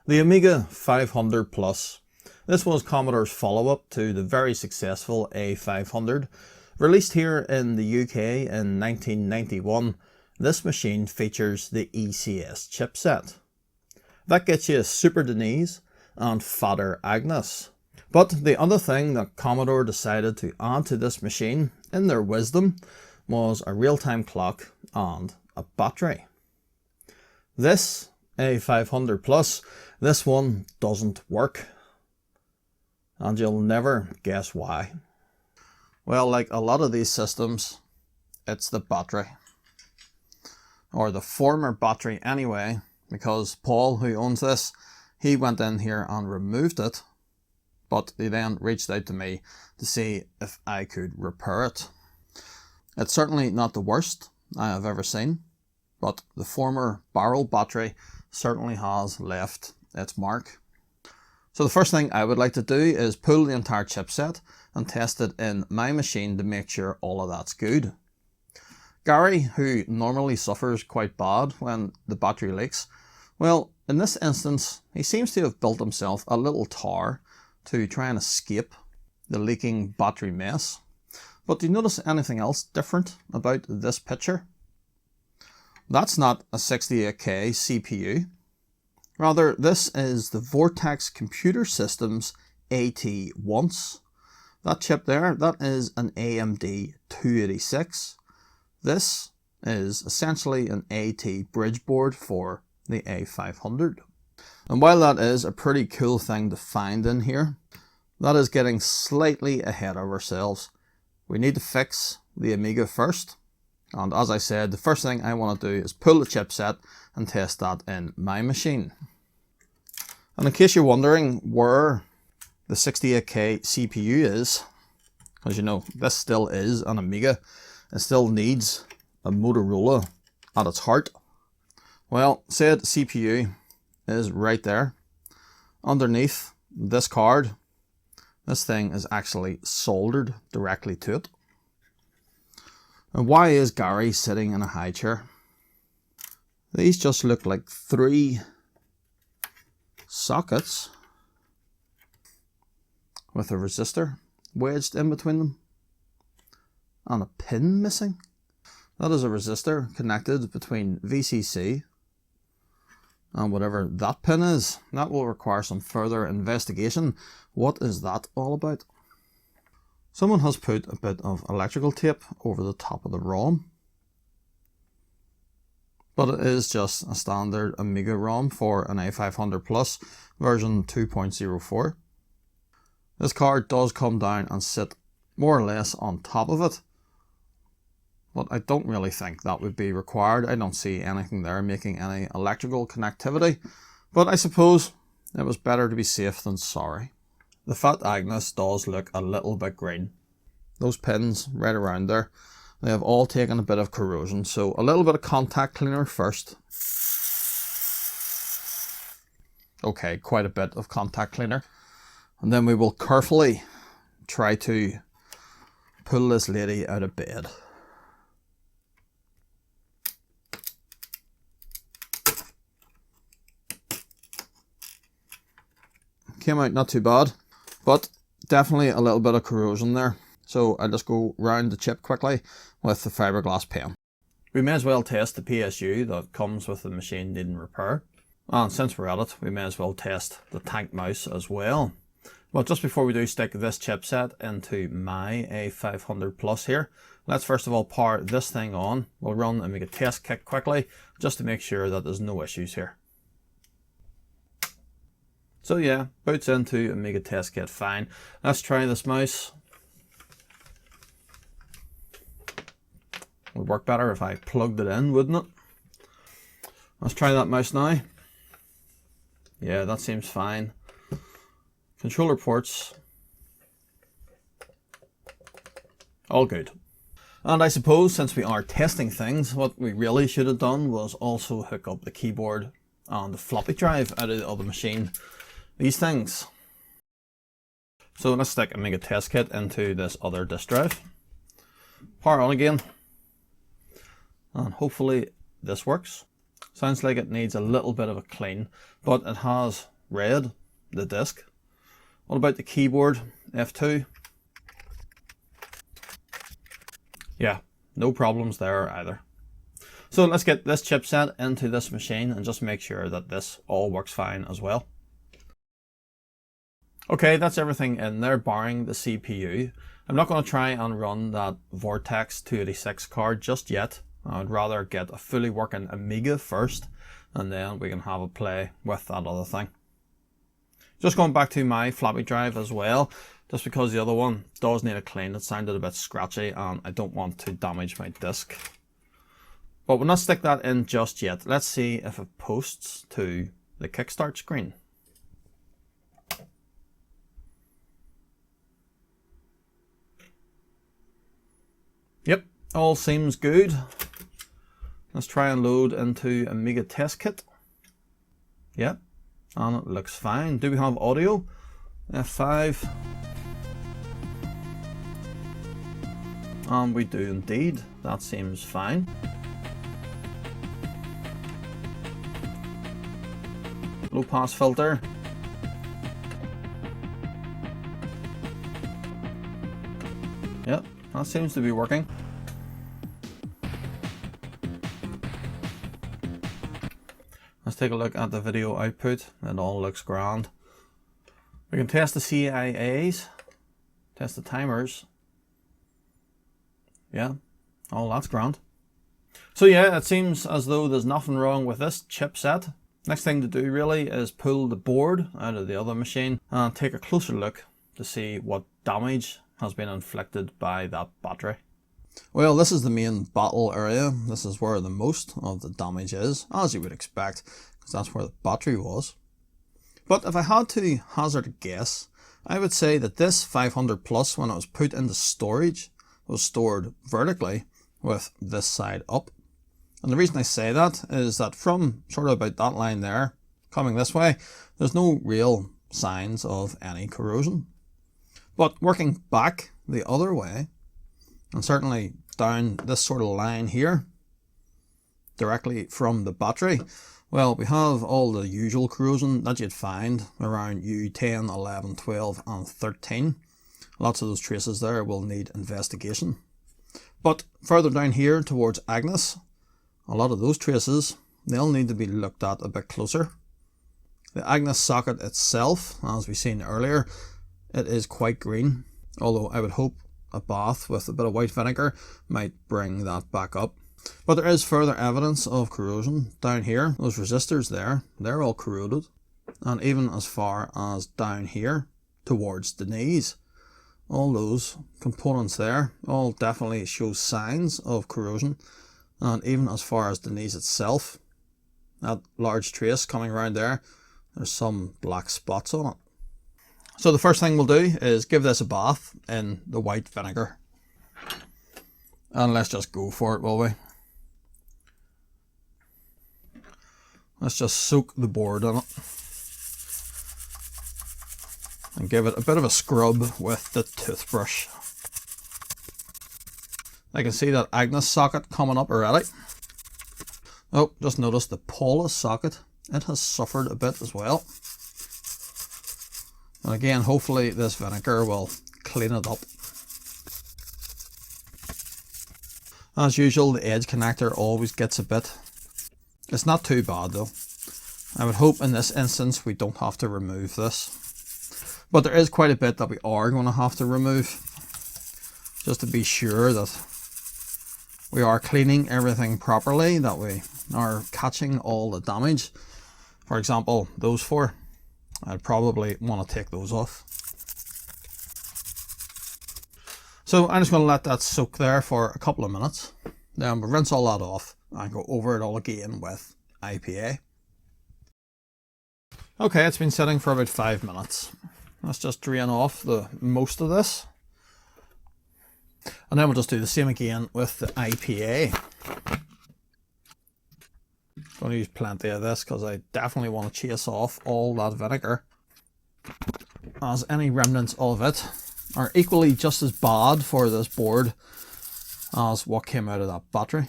The Amiga 500 Plus. This was Commodore's follow-up to the very successful A500. Released here in the UK in 1991, this machine features the ECS chipset. That gets you Super Denise and fatter Agnes. But the other thing that Commodore decided to add to this machine, in their wisdom, was a real-time clock and a battery. This A500 Plus, this one doesn't work. And you'll never guess why. Well, like a lot of these systems, it's the battery. Or the former battery anyway, because Paul, who owns this, he went in here and removed it. But he then reached out to me to see if I could repair it. It's certainly not the worst I have ever seen, but the former barrel battery certainly has left its mark. So the first thing I would like to do is pull the entire chipset and test it in my machine to make sure all of that's good. Gary, who normally suffers quite bad when the battery leaks, well, in this instance, he seems to have built himself a little tower to try and escape the leaking battery mess. But do you notice anything else different about this picture? That's not a 68K CPU. Rather, this is the Vortex Computer Systems AT-ONCE. That chip there, that is an AMD 286. This is essentially an AT bridge board for the A500. And while that is a pretty cool thing to find in here, that is getting slightly ahead of ourselves. We need to fix the Amiga first. And as I said, the first thing I want to do is pull the chipset and test that in my machine. And in case you're wondering where the 68K CPU is, because you know, this still is an Amiga, it still needs a Motorola at its heart. Well, said CPU is right there. Underneath this card, this thing is actually soldered directly to it. And why is Gary sitting in a high chair? These just look like 3 sockets with a resistor wedged in between them and a pin missing. That is a resistor connected between VCC and whatever that pin is. That will require some further investigation. What is that all about? Someone has put a bit of electrical tape over the top of the ROM. But it is just a standard Amiga ROM for an A500 Plus version 2.04. This card does come down and sit more or less on top of it. But I don't really think that would be required. I don't see anything there making any electrical connectivity. But I suppose it was better to be safe than sorry. The fat Agnes does look a little bit green. Those pins right around there, they have all taken a bit of corrosion. So a little bit of contact cleaner first. Okay, quite a bit of contact cleaner. And then we will carefully try to pull this lady out of bed. Came out not too bad, but definitely a little bit of corrosion there. So I'll just go round the chip quickly with the fiberglass pen. We may as well test the PSU that comes with the machine needing repair. And since we're at it, we may as well test the tank mouse as well. Well, just before we do stick this chipset into my A500 Plus here, let's first of all power this thing on. We'll run and make a test kit quickly just to make sure that there's no issues here. So yeah, boots into Amiga test kit fine. Let's try this mouse. Would work better if I plugged it in, wouldn't it? Let's try that mouse now. Yeah, that seems fine. Controller ports, all good. And I suppose since we are testing things, what we really should have done was also hook up the keyboard and the floppy drive out of the other machine. These things. So let's stick Amiga test kit into this other disk drive. Power on again. And hopefully this works. Sounds like it needs a little bit of a clean, but it has red, the disk. What about the keyboard, F2? Yeah, no problems there either. So let's get this chipset into this machine and just make sure that this all works fine as well. Okay, that's everything in there barring the CPU. I'm not going to try and run that Vortex 286 card just yet. I'd rather get a fully working Amiga first, and then we can have a play with that other thing. Just going back to my floppy drive as well, just because the other one does need a clean. It sounded a bit scratchy and I don't want to damage my disk. But we'll not stick that in just yet. Let's see if it posts to the kickstart screen. Yep, all seems good. Let's try and load into Amiga test kit. Yep, and it looks fine. Do we have audio? F5. And we do indeed. That seems fine. Low pass filter. Yep, that seems to be working. Let's take a look at the video output. It all looks grand. We can test the CIAs, test the timers. Yeah, all that's grand. So yeah, it seems as though there's nothing wrong with this chipset. Next thing to do really is pull the board out of the other machine and take a closer look to see what damage has been inflicted by that battery. Well, this is the main battle area. This is where the most of the damage is, as you would expect, because that's where the battery was. But if I had to hazard a guess, I would say that this 500 plus, when it was put into storage, was stored vertically with this side up. And the reason I say that is that from sort of about that line there, coming this way, there's no real signs of any corrosion. But working back the other way, and certainly down this sort of line here, directly from the battery, well, we have all the usual corrosion that you'd find around U10, 11, 12 and 13. Lots of those traces there will need investigation. But further down here towards Agnes, a lot of those traces, they'll need to be looked at a bit closer. The Agnes socket itself, as we seen earlier, it is quite green, although I would hope a bath with a bit of white vinegar might bring that back up. But there is further evidence of corrosion down here. Those resistors there, they're all corroded. And even as far as down here towards the knees, all those components there all definitely show signs of corrosion. And even as far as the knees itself, that large trace coming around there, there's some black spots on it. So the first thing we'll do is give this a bath in the white vinegar. And let's just go for it, will we? Let's just soak the board in it. And give it a bit of a scrub with the toothbrush. I can see that Agnes socket coming up already. Oh, just notice the Paulus socket. It has suffered a bit as well. And again, hopefully this vinegar will clean it up. As usual, the edge connector always gets a bit. It's not too bad though. I would hope in this instance we don't have to remove this. But there is quite a bit that we are going to have to remove, just to be sure that we are cleaning everything properly, that we are catching all the damage. For example, those four, I'd probably want to take those off. So I'm just going to let that soak there for a couple of minutes. Then we'll rinse all that off and go over it all again with IPA. Okay, it's been sitting for about 5 minutes. Let's just drain off the most of this. And then we'll just do the same again with the IPA. Going to use plenty of this because I definitely want to chase off all that vinegar, as any remnants of it are equally just as bad for this board as what came out of that battery.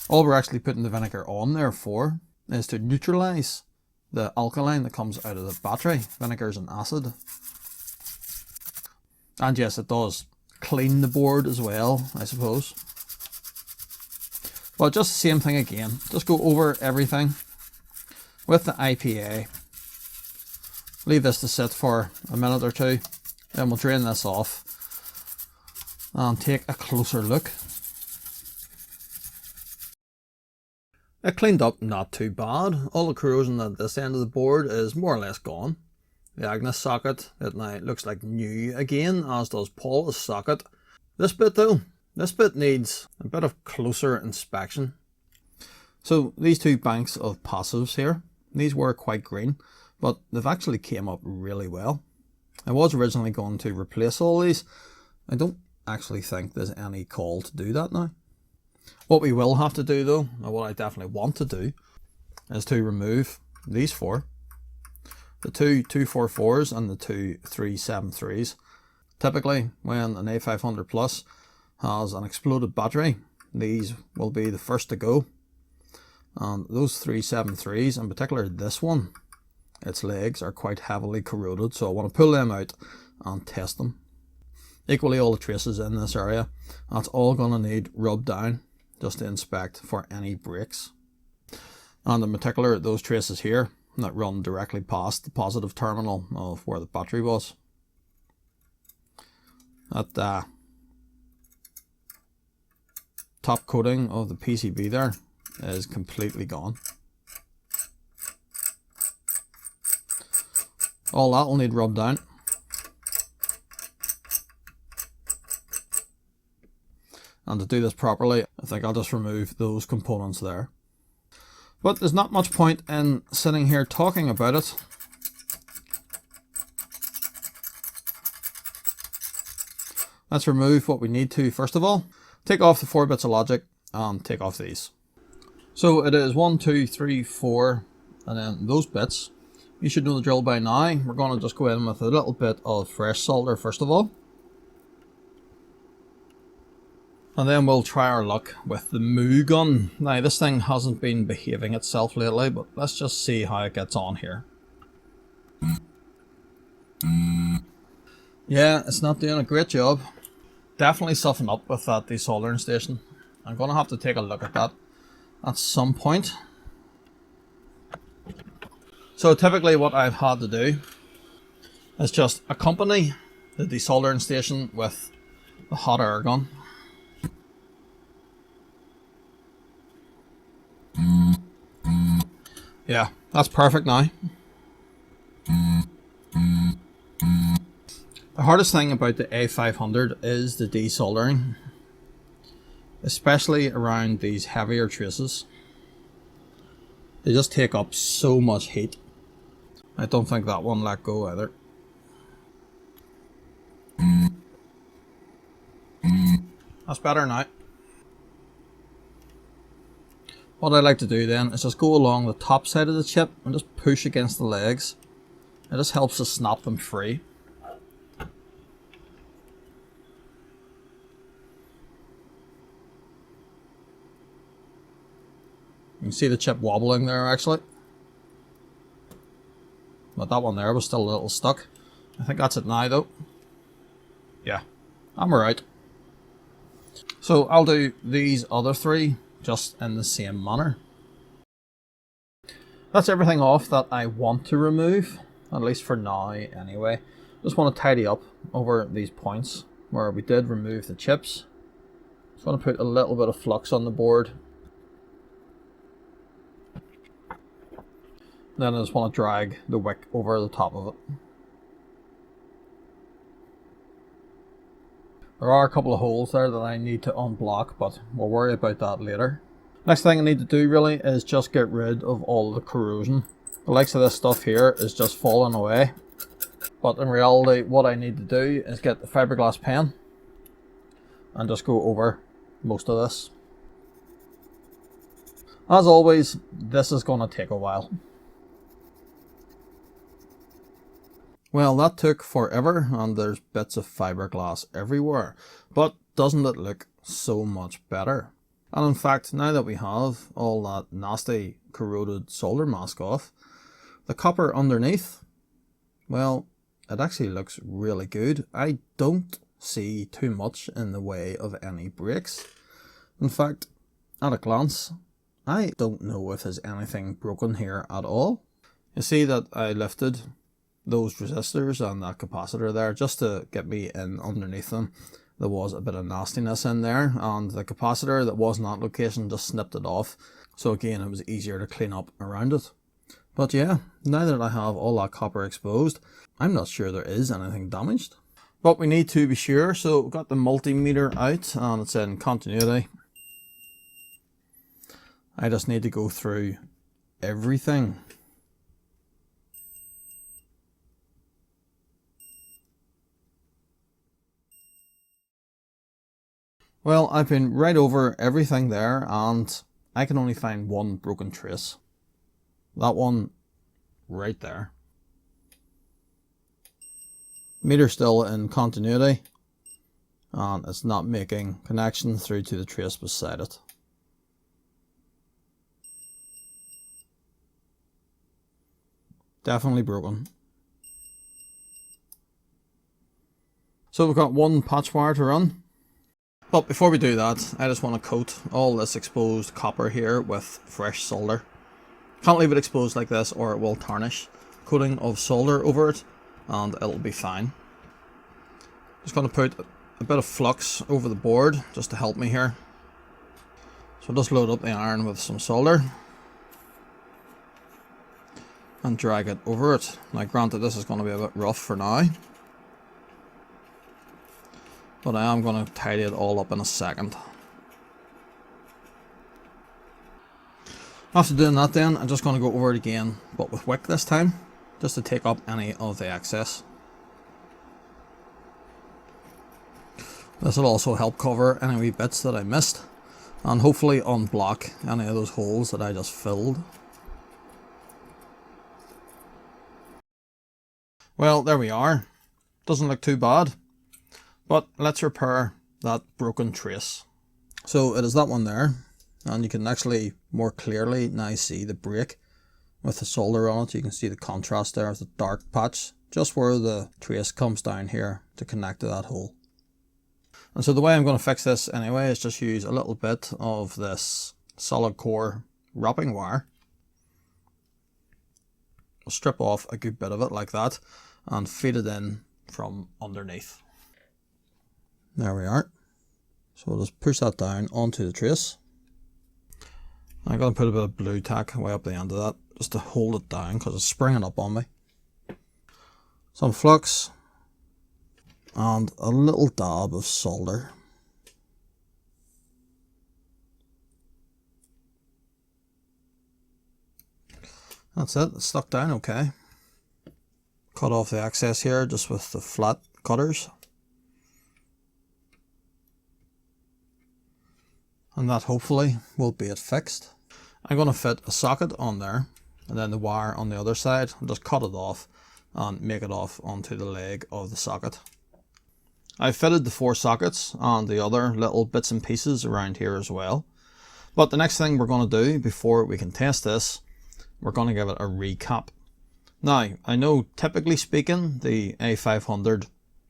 All we're actually putting the vinegar on there for is to neutralize the alkaline that comes out of the battery. Vinegar's an acid. And yes, it does clean the board as well, I suppose. But just the same thing again. Just go over everything with the IPA. Leave this to sit for a minute or two. Then we'll drain this off and take a closer look. It cleaned up not too bad. All the corrosion at this end of the board is more or less gone. The Agnes socket, it now looks like new again, as does Paula's socket. This bit though, this bit needs a bit of closer inspection. So these two banks of passives here, these were quite green, but they've actually came up really well. I was originally going to replace all these. I don't actually think there's any call to do that now. What we will have to do though, or what I definitely want to do, is to remove these four. The two 244s and the two 373s. Typically, when an A500 Plus has an exploded battery, these will be the first to go. And those 373s, in particular this one, its legs are quite heavily corroded, so I want to pull them out and test them. Equally, all the traces in this area, that's all going to need rubbed down just to inspect for any breaks. And in particular, those traces here that run directly past the positive terminal of where the battery was. That top coating of the PCB there is completely gone. All that will need rubbed down. And to do this properly, I think I'll just remove those components there. But there's not much point in sitting here talking about it. Let's remove what we need to first of all. Take off the 4 bits of logic and take off these. So it is 1, 2, 3, 4, and then those bits. You should know the drill by now. We're going to just go in with a little bit of fresh solder first of all. And then we'll try our luck with the Moo gun. Now this thing hasn't been behaving itself lately, but let's just see how it gets on here. Yeah, it's not doing a great job. Definitely soften up with that desoldering station. I'm going to have to take a look at that at some point. So typically what I've had to do is just accompany the desoldering station with the hot air gun. Yeah, that's perfect now. The hardest thing about the A500 is the desoldering, especially around these heavier traces. They just take up so much heat. I don't think that one let go either. That's better now. What I like to do then is just go along the top side of the chip and just push against the legs. It just helps to snap them free. You can see the chip wobbling there actually. But that one there was still a little stuck. I think that's it now though. Yeah, I'm alright. So I'll do these other three just in the same manner. That's everything off that I want to remove, at least for now anyway. Just want to tidy up over these points where we did remove the chips. Just want to put a little bit of flux on the board. Then I just want to drag the wick over the top of it. There are a couple of holes there that I need to unblock, but we'll worry about that later. Next thing I need to do really is just get rid of all the corrosion. The likes of this stuff here is just falling away. But in reality, what I need to do is get the fiberglass pen and just go over most of this. As always, this is going to take a while. Well, that took forever and there's bits of fiberglass everywhere, but doesn't it look so much better? And in fact, now that we have all that nasty corroded solder mask off, The copper underneath, well, it actually looks really good. I don't see too much in the way of any breaks. In fact, at a glance, I don't know if there's anything broken here at all. You see that I lifted those resistors and that capacitor there just to get me in underneath them. There was a bit of nastiness in there, and the capacitor that was in that location just snipped it off. So again, it was easier to clean up around it. But yeah, now that I have all that copper exposed, I'm not sure there is anything damaged. But we need to be sure, so we've got the multimeter out and it's in continuity. I just need to go through everything. Well, I've been right over everything there and I can only find one broken trace. That one right there. Meter still in continuity and it's not making connection through to the trace beside it. Definitely broken. So we've got one patch wire to run. But before we do that, I just want to coat all this exposed copper here with fresh solder. Can't leave it exposed like this or it will tarnish. Coating of solder over it and it'll be fine. Just going to put a bit of flux over the board just to help me here. So just load up the iron with some solder and drag it over it. Now granted, this is going to be a bit rough for now, but I am going to tidy it all up in a second. After doing that then, I'm just going to go over it again, but with wick this time, just to take up any of the excess. This will also help cover any wee bits that I missed, and hopefully unblock any of those holes that I just filled. Well, there we are. Doesn't look too bad. But let's repair that broken trace. So it is that one there, and you can actually more clearly now see the break with the solder on it. You can see the contrast there with the dark patch just where the trace comes down here to connect to that hole. And so the way I'm going to fix this anyway is just use a little bit of this solid core wrapping wire. I'll strip off a good bit of it like that and feed it in from underneath. There we are. So we'll just push that down onto the trace. I'm going to put a bit of blue tack way up the end of that just to hold it down because it's springing up on me. Some flux and a little dab of solder. That's it, it's stuck down okay. Cut off the excess here just with the flat cutters. And that hopefully will be it fixed. I'm going to fit a socket on there and then the wire on the other side and just cut it off and make it off onto the leg of the socket. I fitted the 4 sockets and the other little bits and pieces around here as well. But the next thing we're going to do before we can test this, we're going to give it a recap. Now, I know typically speaking the A500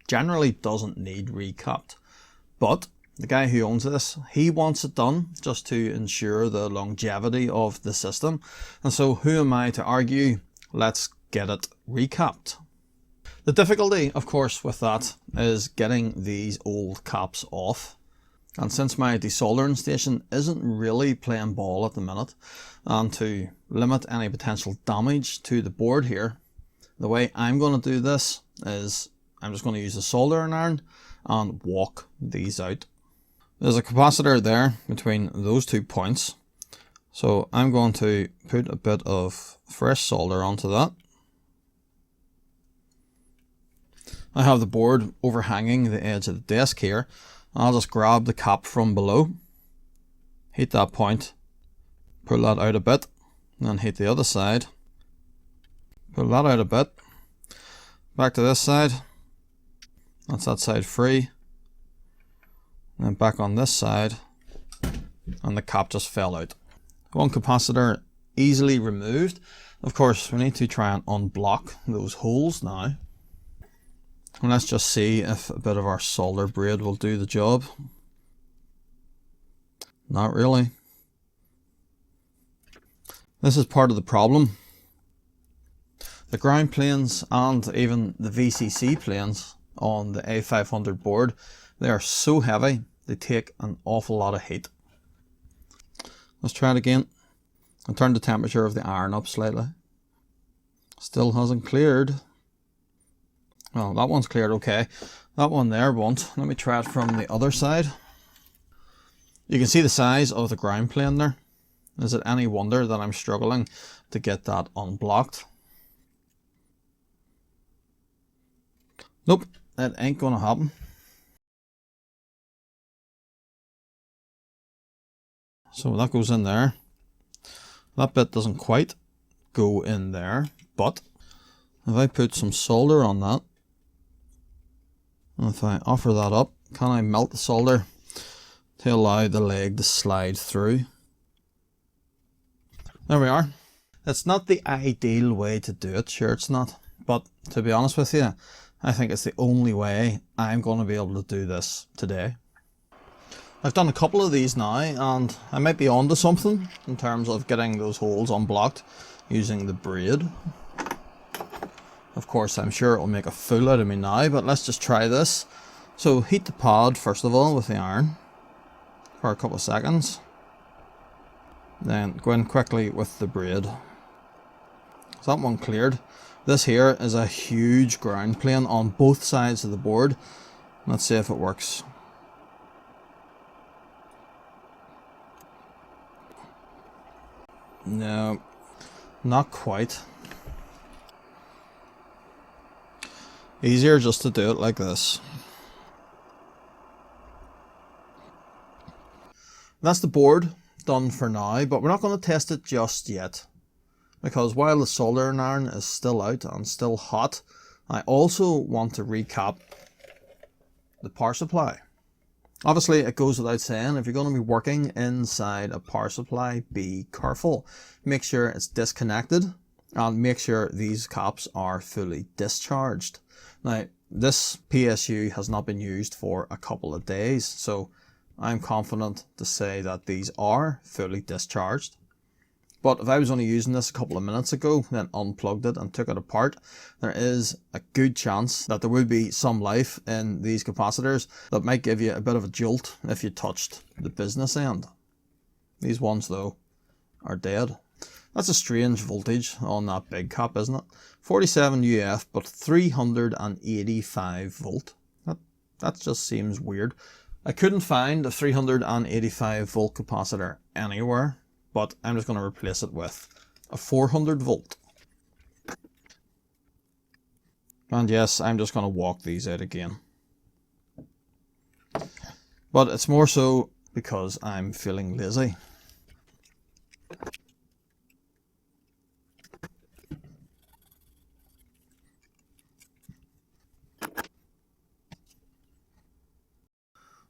generally doesn't need recapped, but the guy who owns this, he wants it done just to ensure the longevity of the system. And so who am I to argue? Let's get it recapped. The difficulty, of course, with that is getting these old caps off. And since my desoldering station isn't really playing ball at the minute, and to limit any potential damage to the board here, the way I'm going to do this is I'm just going to use the soldering iron and walk these out. There's a capacitor there between those 2 points, so I'm going to put a bit of fresh solder onto that. I have the board overhanging the edge of the desk here. I'll just grab the cap from below, heat that point, pull that out a bit, and then heat the other side, pull that out a bit, back to this side, that's that side free, and then back on this side, and the cap just fell out. One capacitor easily removed, Of course, we need to try and unblock those holes now. And let's just see if a bit of our solder braid will do the job. Not really. This is part of the problem. The ground planes and even the VCC planes on the A500 board, they are so heavy, they take an awful lot of heat. Let's try it again. I'll turn the temperature of the iron up slightly. Still hasn't cleared. Well, that one's cleared okay. That one there won't. Let me try it from the other side. You can see the size of the ground plane there. Is it any wonder that I'm struggling to get that unblocked? Nope, that ain't gonna happen. So that goes in there. That bit doesn't quite go in there, but if I put some solder on that, and if I offer that up, can I melt the solder to allow the leg to slide through? There we are. It's not the ideal way to do it, sure it's not, but to be honest with you, I think it's the only way I'm going to be able to do this today. I've done a couple of these now and I might be onto something in terms of getting those holes unblocked using the braid. Of course, I'm sure it'll make a fool out of me now, but let's just try this. So heat the pod first of all with the iron for a couple of seconds. Then go in quickly with the braid. So that one cleared. This here is a huge ground plane on both sides of the board. Let's see if it works. No, not quite. Easier just to do it like this. That's the board done for now, but we're not going to test it just yet. Because while the soldering iron is still out and still hot, I also want to recap the power supply. Obviously, it goes without saying, if you're going to be working inside a power supply, be careful. Make sure it's disconnected and make sure these caps are fully discharged. Now, this PSU has not been used for a couple of days, so I'm confident to say that these are fully discharged. But if I was only using this a couple of minutes ago, then unplugged it and took it apart, there is a good chance that there would be some life in these capacitors that might give you a bit of a jolt if you touched the business end. These ones though are dead. That's a strange voltage on that big cap, isn't it? 47 UF but 385 volt. That just seems weird. I couldn't find a 385 volt capacitor anywhere, but I'm just going to replace it with a 400 volt. And yes, I'm just going to walk these out again. But it's more so because I'm feeling lazy.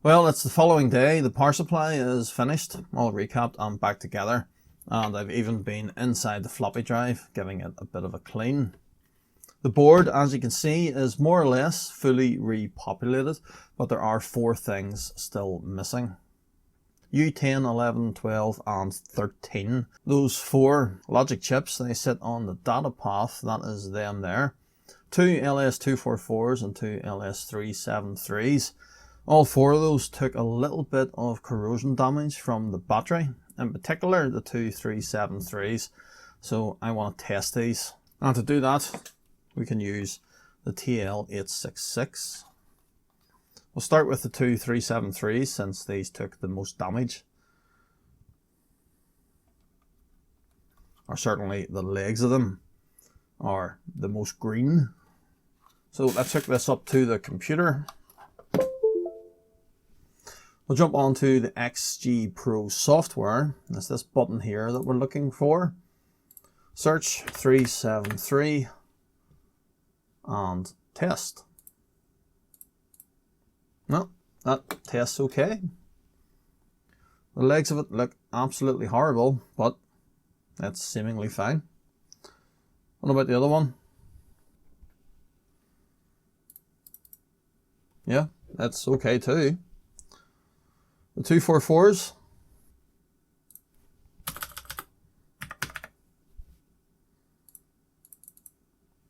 Well, it's the following day. The power supply is finished, all recapped and back together. And I've even been inside the floppy drive, giving it a bit of a clean. The board, as you can see, is more or less fully repopulated, but there are 4 things still missing. U10, 11, 12 and 13. Those 4 logic chips, they sit on the data path, that is them there. 2 LS244s and 2 LS373s. All 4 of those took a little bit of corrosion damage from the battery, in particular the 2 373s, so I want to test these. And to do that, we can use the TL866. We'll start with the 2 373s since these took the most damage. Or certainly the legs of them are the most green. So let's hook this up to the computer. We'll jump onto the XG Pro software. It's this button here that we're looking for. Search 373 and test. No, that tests okay. The legs of it look absolutely horrible, but that's seemingly fine. What about the other one? Yeah, that's okay too. The 244s.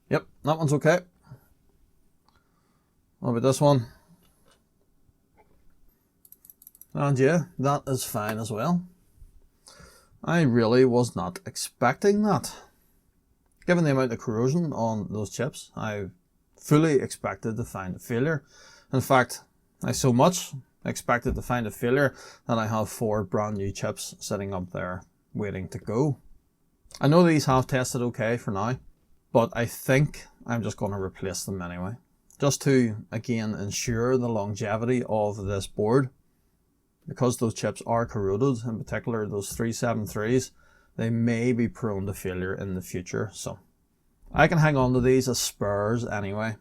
Yep, that one's okay. What about this one? And yeah, that is fine as well. I really was not expecting that. Given the amount of corrosion on those chips, I fully expected to find a failure. In fact, I so much expected to find a failure that I have 4 brand new chips sitting up there waiting to go. I know these have tested okay for now, but I think I'm just going to replace them anyway. Just to, again, ensure the longevity of this board. Because those chips are corroded, in particular those 373s, they may be prone to failure in the future. So I can hang on to these as spares anyway.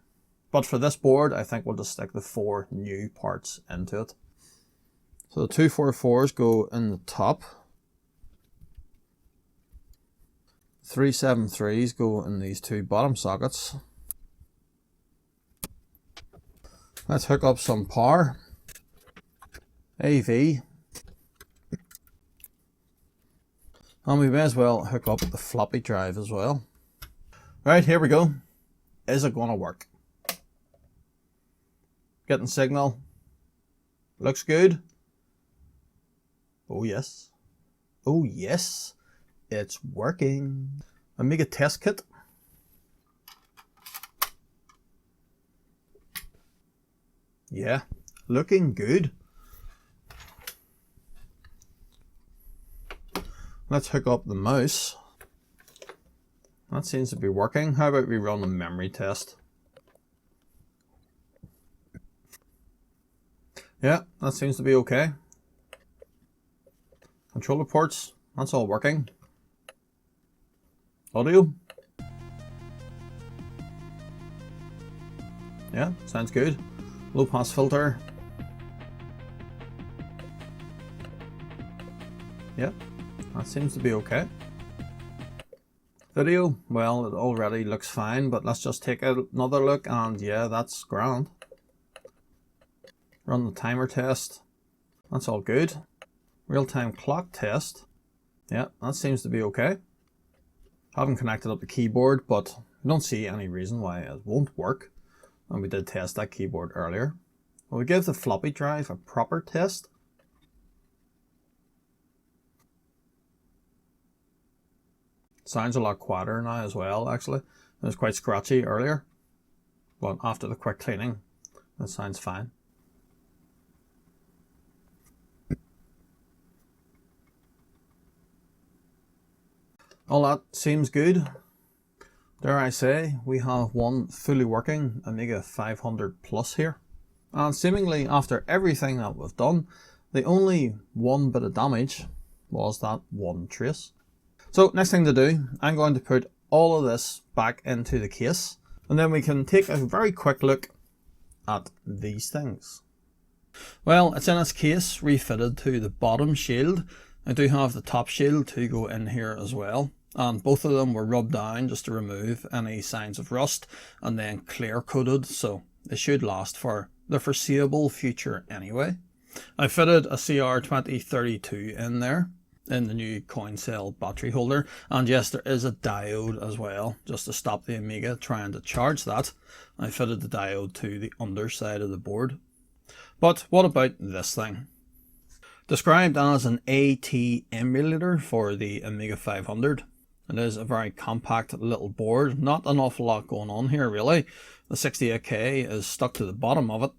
But for this board, I think we'll just stick the 4 new parts into it. So the 244s go in the top. 373s go in these 2 bottom sockets. Let's hook up some power. AV. And we may as well hook up the floppy drive as well. Right, here we go. Is it going to work? Getting signal. Looks good. Oh yes. Oh yes. It's working. Amiga test kit. Yeah, looking good. Let's hook up the mouse. That seems to be working. How about we run a memory test? Yeah, that seems to be okay. Controller ports, that's all working. Audio. Yeah, sounds good. Low pass filter. Yeah, that seems to be okay. Video, well, it already looks fine, but let's just take another look, and yeah, that's grand. Run the timer test. That's all good. Real-time clock test. Yeah, that seems to be okay. Haven't connected up the keyboard, but I don't see any reason why it won't work. And we did test that keyboard earlier. We'll give the floppy drive a proper test. Sounds a lot quieter now as well, actually. It was quite scratchy earlier, but after the quick cleaning, it sounds fine. All that seems good. Dare I say, we have one fully working Amiga 500 Plus here. And seemingly after everything that we've done, the only one bit of damage was that one trace. So next thing to do, I'm going to put all of this back into the case, and then we can take a very quick look at these things. Well, it's in its case refitted to the bottom shield. I do have the top shield to go in here as well. And both of them were rubbed down just to remove any signs of rust, and then clear coated, so they should last for the foreseeable future anyway. I fitted a CR2032 in there, in the new coin cell battery holder, and yes, there is a diode as well, just to stop the Amiga trying to charge that. I fitted the diode to the underside of the board. But what about this thing? Described as an AT emulator for the Amiga 500. It is a very compact little board, not an awful lot going on here really. The 68K is stuck to the bottom of it.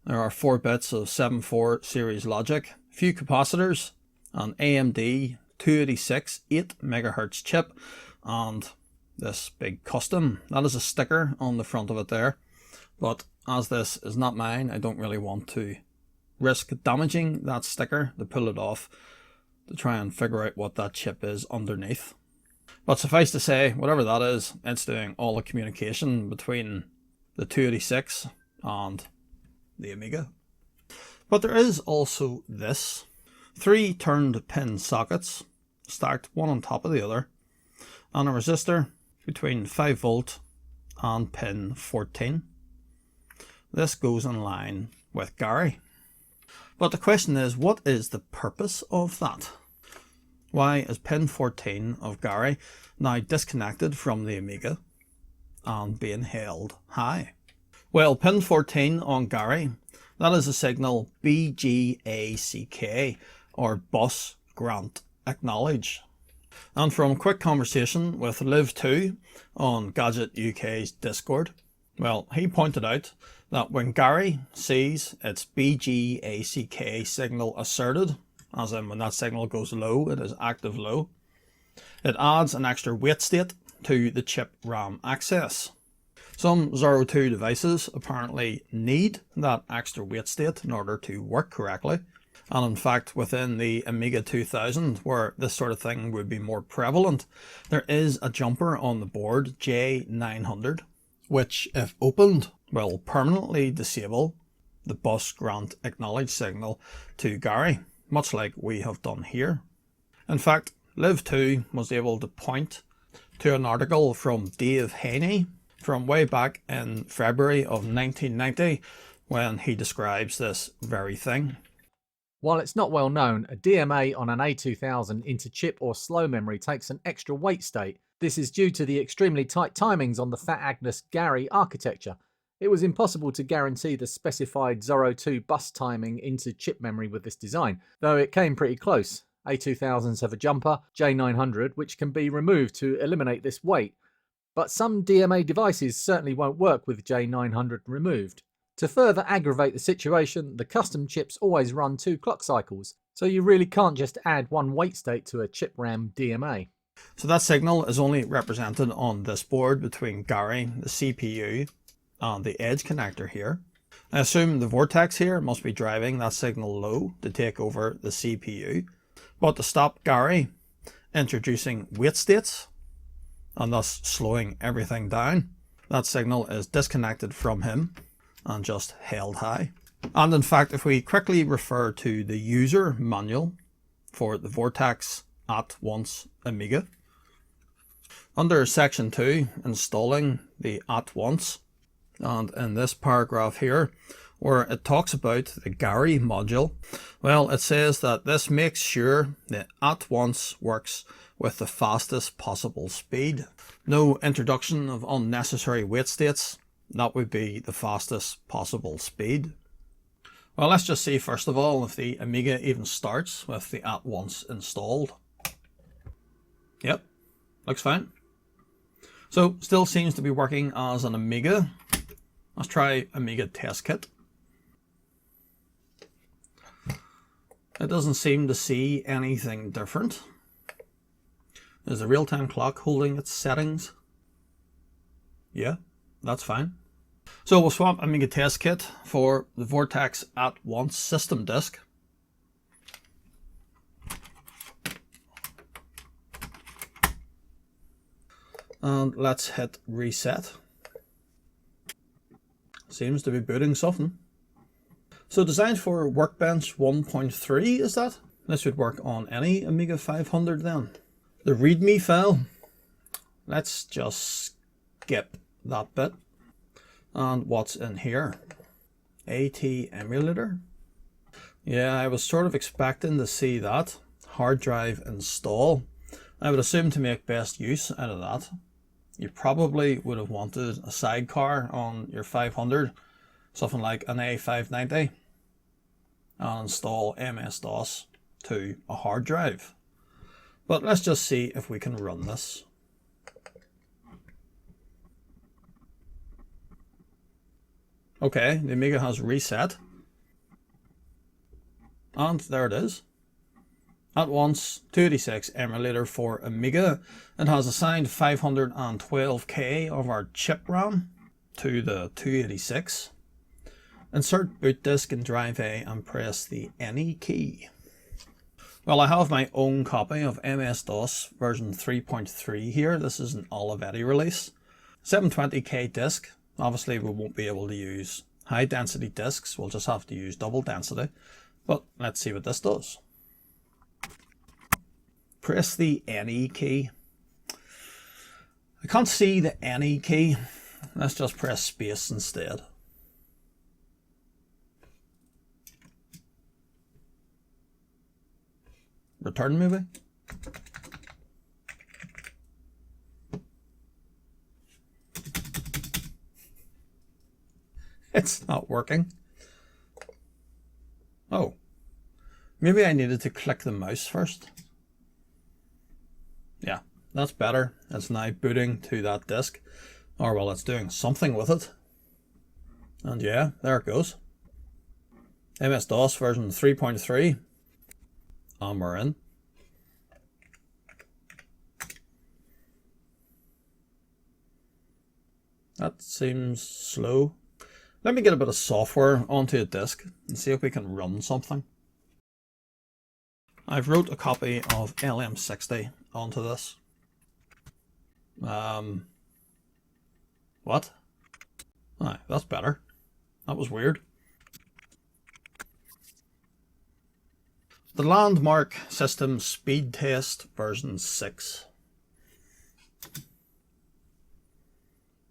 There are 4 bits of 7.4 series logic, few capacitors, an AMD 286 8MHz chip, and this big custom. That is a sticker on the front of it there. But as this is not mine, I don't really want to risk damaging that sticker to pull it off to try and figure out what that chip is underneath. But suffice to say, whatever that is, it's doing all the communication between the 286 and the Amiga. But there is also this. 3 turned pin sockets, stacked one on top of the other, and a resistor between 5 volt and pin 14. This goes in line with Gary. But the question is, what is the purpose of that? Why is pin 14 of Gary now disconnected from the Amiga and being held high? Well, pin 14 on Gary, that is a signal BGACK, or Bus Grant Acknowledge. And from a quick conversation with Liv2 on Gadget UK's Discord, well, he pointed out that when Gary sees its BGACK signal asserted, as in when that signal goes low, it is active low, it adds an extra wait state to the chip RAM access. Some 02 devices apparently need that extra wait state in order to work correctly. And in fact, within the Amiga 2000, where this sort of thing would be more prevalent, there is a jumper on the board, J900, which, if opened, will permanently disable the Bus Grant Acknowledge signal to Gary, much like we have done here. In fact, Liv2 was able to point to an article from Dave Haney from way back in February of 1990 when he describes this very thing. While it's not well known, a DMA on an A2000 into chip or slow memory takes an extra wait state. This is due to the extremely tight timings on the Fat Agnes Gary architecture. It was impossible to guarantee the specified 02 bus timing into chip memory with this design, though it came pretty close. A2000s have a jumper, J900, which can be removed to eliminate this wait. But some DMA devices certainly won't work with J900 removed. To further aggravate the situation, the custom chips always run 2 clock cycles, so you really can't just add one wait state to a chip RAM DMA. So that signal is only represented on this board between Gary, the CPU, and the edge connector here. I assume the Vortex here must be driving that signal low to take over the CPU, but to stop Gary introducing wait states, and thus slowing everything down, that signal is disconnected from him and just held high. And in fact, if we quickly refer to the user manual for the Vortex AT-ONCE Amiga, under section 2, installing the AT-ONCE, and in this paragraph here, where it talks about the Gary module, well, it says that this makes sure the AT-ONCE works with the fastest possible speed. No introduction of unnecessary wait states. That would be the fastest possible speed. Well, let's just see first of all if the Amiga even starts with the AT-ONCE installed. Yep, looks fine. So, still seems to be working as an Amiga. Let's try Amiga test kit. It doesn't seem to see anything different. Is the real-time clock holding its settings? Yeah, that's fine. So we'll swap Amiga test kit for the Vortex AT-ONCE system disk. And let's hit reset. Seems to be booting something. So designed for Workbench 1.3, is that? This would work on any Amiga 500 then. The README file, let's just skip that bit. And what's in here? AT emulator. Yeah, I was sort of expecting to see that. Hard drive install. I would assume to make best use out of that, you probably would have wanted a sidecar on your 500, something like an A590, and install MS-DOS to a hard drive. But let's just see if we can run this. Okay, the Amiga has reset. And there it is. AT-ONCE 286 emulator for Amiga. It has assigned 512K of our chip RAM to the 286. Insert boot disk in drive A and press the NE key. Well, I have my own copy of MS-DOS version 3.3 here. This is an Olivetti release. 720K disk. Obviously we won't be able to use high density disks. We'll just have to use double density. But let's see what this does. Press the NE key. I can't see the any key. Let's just press space instead. Return maybe? It's not working. Oh, maybe I needed to click the mouse first. Yeah, that's better. It's now booting to that disk. Or well, it's doing something with it. And yeah, there it goes. MS-DOS version 3.3. And we're in. That seems slow. Let me get a bit of software onto a disk and see if we can run something. I've wrote a copy of LM60 onto this. What? Ah, that's better. That was weird. The Landmark System Speed Test version 6.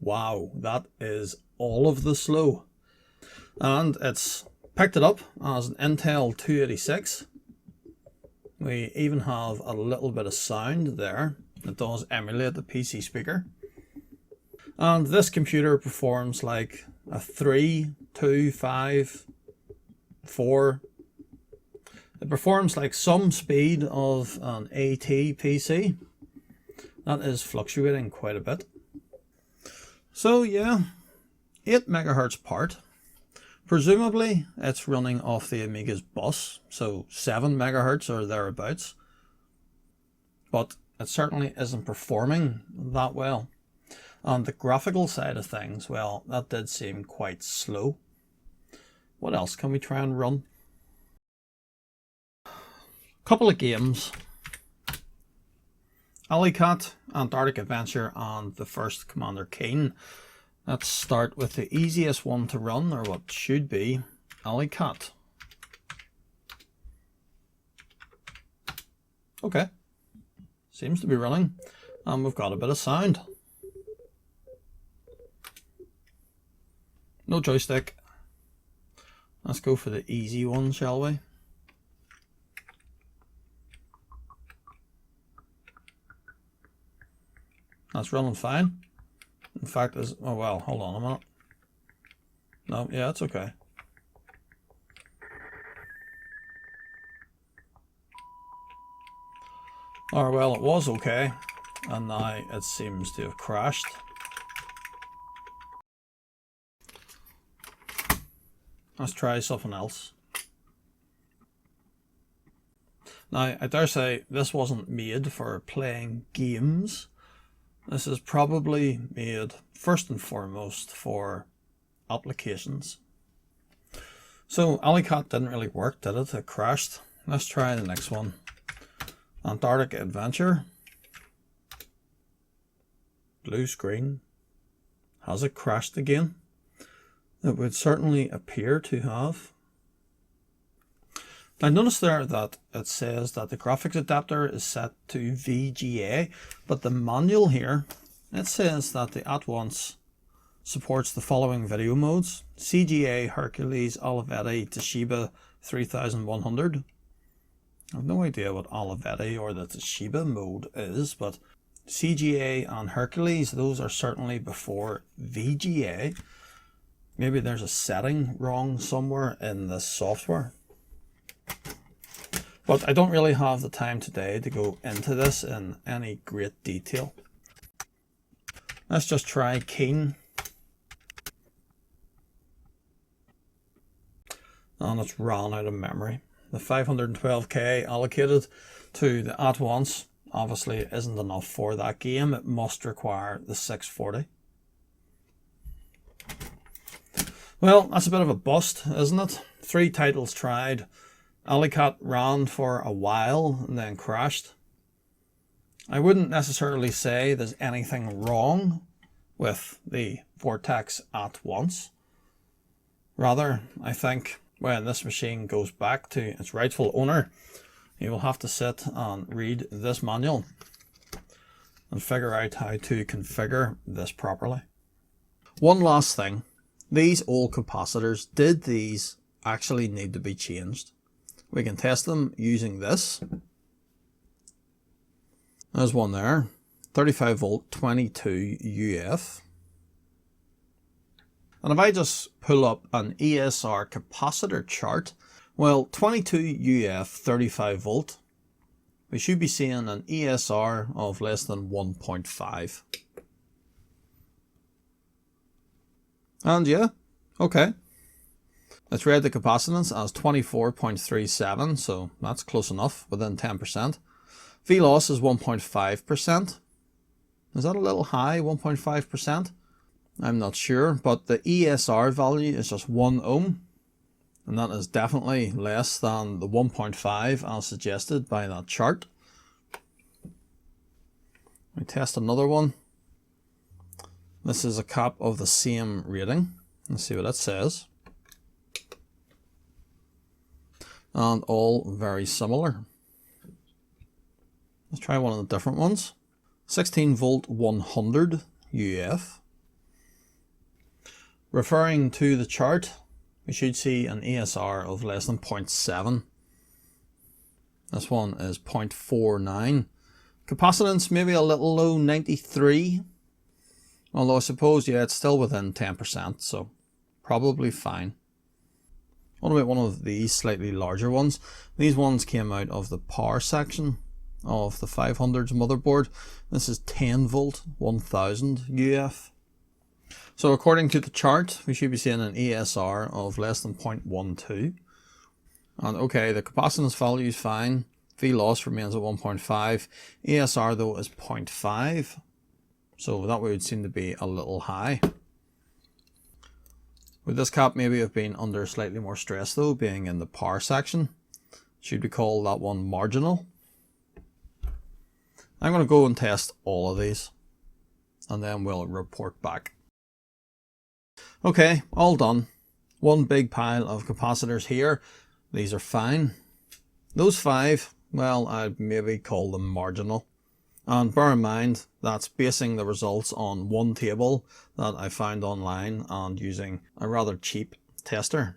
Wow, that is all of the slow. And it's picked it up as an Intel 286. We even have a little bit of sound there. It does emulate the PC speaker. And this computer performs like a 3, 2, 5, 4. It performs like some speed of an AT PC. That is fluctuating quite a bit. So yeah, 8 megahertz part. Presumably it's running off the Amiga's bus, so 7 megahertz or thereabouts. But it certainly isn't performing that well. On the graphical side of things, well, that did seem quite slow. What else can we try and run? Couple of games. Alicat, Antarctic Adventure, and the first Commander Keen. Let's start with the easiest one to run, or what should be, Alicat. Okay, seems to be running, and we've got a bit of sound. No joystick. Let's go for the easy one, shall we? That's running fine. In fact, oh well, hold on a minute. No, yeah, it's okay. Or well, it was okay, and now it seems to have crashed. Let's try something else. Now, I dare say this wasn't made for playing games. This is probably made first and foremost for applications. So Alicat didn't really work, did it? It crashed. Let's try the next one. Antarctic Adventure. Blue screen. Has it crashed again? It would certainly appear to have. I noticed there that it says that the graphics adapter is set to VGA, but the manual here, it says that the ATonce supports the following video modes: CGA, Hercules, Olivetti, Toshiba 3100. I have no idea what Olivetti or the Toshiba mode is, but CGA and Hercules, those are certainly before VGA. Maybe there's a setting wrong somewhere in this software. But I don't really have the time today to go into this in any great detail. Let's just try Keen. And it's ran out of memory. The 512k allocated to the ATonce obviously isn't enough for that game. It must require the 640. Well, that's a bit of a bust, isn't it? 3 titles tried. Alicat ran for a while and then crashed. I wouldn't necessarily say there's anything wrong with the Vortex AT-ONCE. Rather, I think when this machine goes back to its rightful owner, you will have to sit and read this manual. and figure out how to configure this properly. One last thing, these old capacitors, did these actually need to be changed? We can test them using this. There's one there, 35 volt 22 UF. And if I just pull up an ESR capacitor chart, well, 22 UF 35 volt, we should be seeing an ESR of less than 1.5. And yeah, okay. Let's read the capacitance as 24.37, so that's close enough, within 10%. V loss is 1.5%. Is that a little high, 1.5%? I'm not sure, but the ESR value is just 1 ohm, and that is definitely less than the 1.5 as suggested by that chart. We test another one. This is a cap of the same rating. Let's see what it says. And all very similar. Let's try one of the different ones. 16 volt 100 UF. Referring to the chart, we should see an ESR of less than 0.7. This one is 0.49. Capacitance maybe a little low, 93. Although I suppose, yeah, it's still within 10%, so probably fine. What about one of these slightly larger ones? These ones came out of the power section of the 500's motherboard. This is 10 volt 1000 UF. So according to the chart, we should be seeing an ESR of less than 0.12. And okay, the capacitance value is fine. V loss remains at 1.5. ESR though is 0.5. So that would seem to be a little high. Would this cap maybe have been under slightly more stress though, being in the power section? Should we call that one marginal? I'm going to go and test all of these, and then we'll report back. Okay, all done. One big pile of capacitors here. These are fine. Those 5, well, I'd maybe call them marginal. And bear in mind, that's basing the results on one table that I found online and using a rather cheap tester.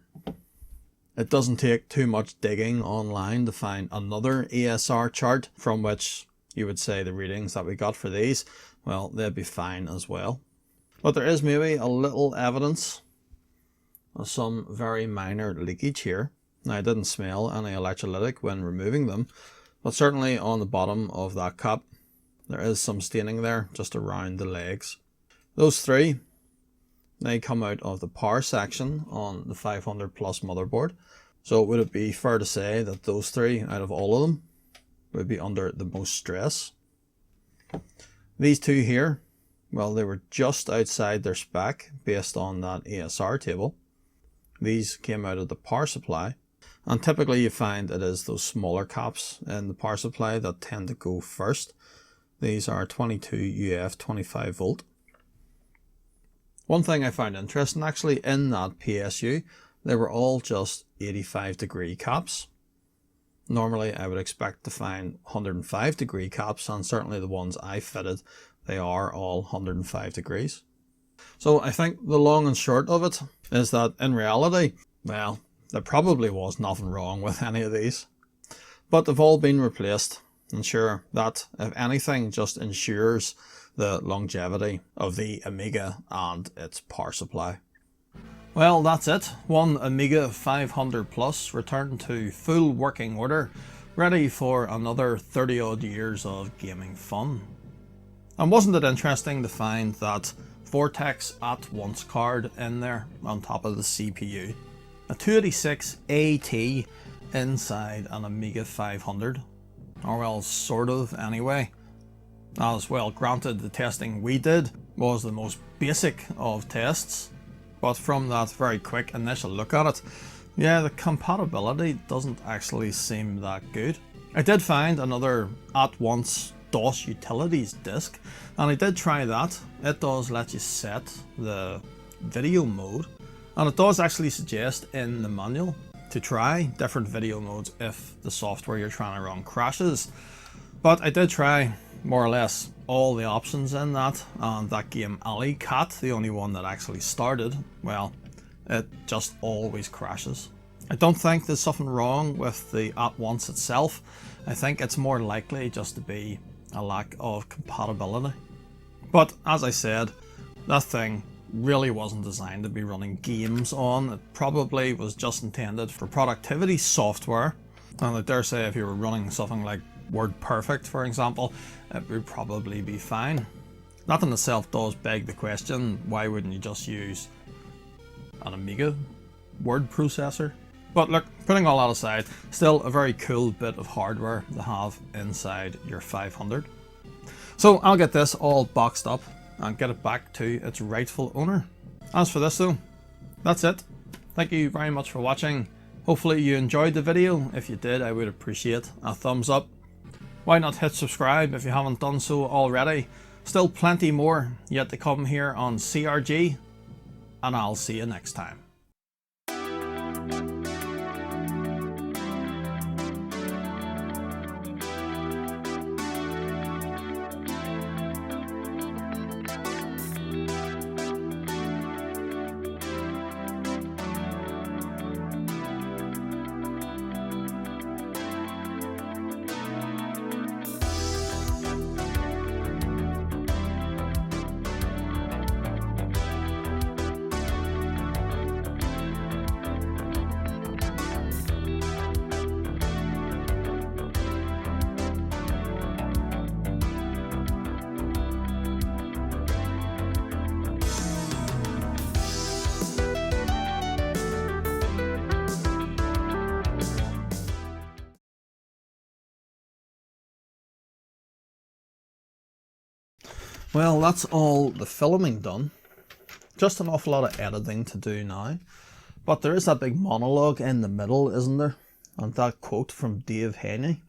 It doesn't take too much digging online to find another ESR chart from which you would say the readings that we got for these, well, they'd be fine as well. But there is maybe a little evidence of some very minor leakage here. Now, I didn't smell any electrolytic when removing them, but certainly on the bottom of that cap, there is some staining there just around the legs. Those 3, they come out of the power section on the 500 plus motherboard. So would it be fair to say that those 3 out of all of them would be under the most stress? These 2 here, well, they were just outside their spec based on that ESR table. These came out of the power supply, and typically you find it is those smaller caps in the power supply that tend to go first. These are 22 UF 25 volt. One thing I found interesting actually in that PSU, they were all just 85 degree caps. Normally I would expect to find 105 degree caps, and certainly the ones I fitted, they are all 105 degrees. So I think the long and short of it is that in reality, well, there probably was nothing wrong with any of these, but they've all been replaced. And sure, that, if anything, just ensures the longevity of the Amiga and its power supply. Well, that's it. One Amiga 500 Plus returned to full working order, ready for another 30 odd years of gaming fun. And wasn't it interesting to find that Vortex AT-ONCE card in there on top of the CPU? A 286 AT inside an Amiga 500. Or well, sort of anyway. As well, granted, the testing we did was the most basic of tests, but from that very quick initial look at it, yeah, the compatibility doesn't actually seem that good. I did find another AT-ONCE DOS Utilities disk, and I did try that. It does let you set the video mode, and it does actually suggest in the manual to try different video modes if the software you're trying to run crashes. But I did try more or less all the options in that, and that game Alley Cat, the only one that actually started, well, it just always crashes. I don't think there's something wrong with the AT-ONCE itself. I think it's more likely just to be a lack of compatibility. But as I said, that thing really wasn't designed to be running games on. It probably was just intended for productivity software. And I dare say if you were running something like WordPerfect, for example, it would probably be fine. That in itself does beg the question, why wouldn't you just use an Amiga word processor? But look, putting all that aside, still a very cool bit of hardware to have inside your 500. So I'll get this all boxed up and get it back to its rightful owner. As for this though, that's it. Thank you very much for watching. Hopefully you enjoyed the video. If you did, I would appreciate a thumbs up. Why not hit subscribe if you haven't done so already? Still plenty more yet to come here on CRG, and I'll see you next time. Well, that's all the filming done. Just an awful lot of editing to do now. But there is that big monologue in the middle, isn't there? And that quote from Dave Haney.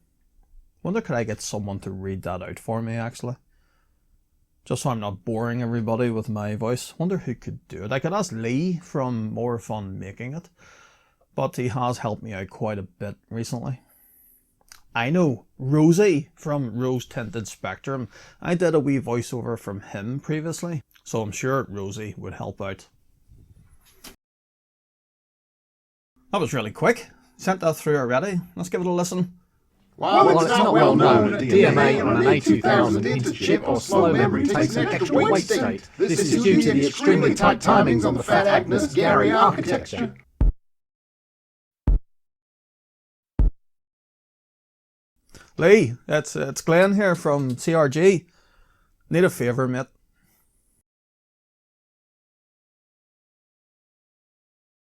Wonder could I get someone to read that out for me actually? Just so I'm not boring everybody with my voice. Wonder who could do it. I could ask Lee from More Fun Making It. But he has helped me out quite a bit recently. I know, Rosie from Rose Tinted Spectrum. I did a wee voiceover from him previously, so I'm sure Rosie would help out. That was really quick. Sent that through already. Let's give it a listen. While it's not well known that DMA on an AT-ONCE into chip or slow memory takes an extra wait state, this is due to the extremely tight timings on the Fat Agnes Gary architecture. Lee, it's Glenn here from CRG. Need a favour, mate.